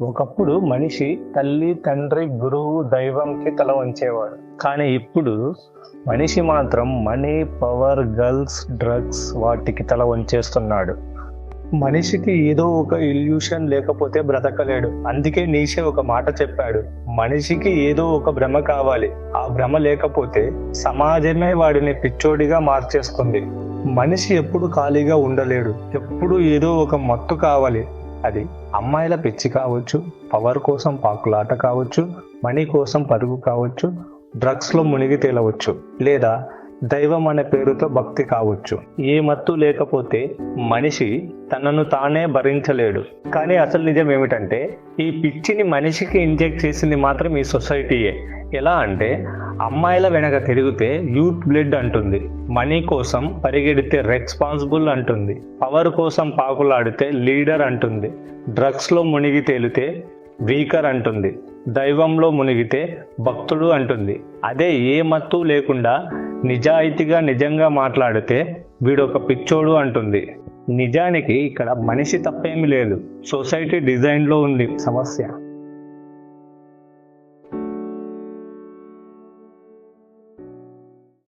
ఒకప్పుడు మనిషి తల్లి, తండ్రి, గురువు, దైవంకి తల వంచేవాడు. కానీ ఇప్పుడు మనిషి మాత్రం మనీ, పవర్, గర్ల్స్, డ్రగ్స్ వాటికి తల వంచేస్తున్నాడు. మనిషికి ఏదో ఒక ఇల్యూషన్ లేకపోతే బ్రతకలేడు. అందుకే నీషే ఒక మాట చెప్పాడు, మనిషికి ఏదో ఒక భ్రమ కావాలి. ఆ భ్రమ లేకపోతే సమాజమే వాడిని పిచ్చోడిగా మార్చేస్తుంది. మనిషి ఎప్పుడు ఖాళీగా ఉండలేడు. ఎప్పుడు ఏదో ఒక మత్తు కావాలి. అది అమ్మాయిల పిచ్చి కావచ్చు, పవర్ కోసం పాకులాట కావచ్చు, మనీ కోసం పరుగు కావచ్చు, డ్రగ్స్ లో మునిగి తేలవచ్చు, లేదా దైవం అనే పేరుతో భక్తి కావచ్చు. ఏ మత్తు లేకపోతే మనిషి తనను తానే భరించలేడు. కానీ అసలు నిజం ఏమిటంటే, ఈ పిచ్చిని మనిషికి ఇంజెక్ట్ చేసింది మాత్రం ఈ సొసైటీయే. ఎలా అంటే, అమ్మాయిల వెనక తిరిగితే యూత్ బ్లడ్ అంటుంది, మనీ కోసం పరిగెడితే రెస్పాన్సిబుల్ అంటుంది, పవర్ కోసం పాకులాడితే లీడర్ అంటుంది, డ్రగ్స్ లో మునిగి తేలితే వీకర్ అంటుంది, దైవంలో మునిగితే భక్తుడు అంటుంది. అదే ఏ మత్తు లేకుండా నిజాయితీగా నిజంగా మాట్లాడితే వీడొక పిచ్చోడు అంటుంది. నిజానికి ఇక్కడ మనిషి తప్పేమీ లేదు, సొసైటీ డిజైన్లో ఉంది సమస్య.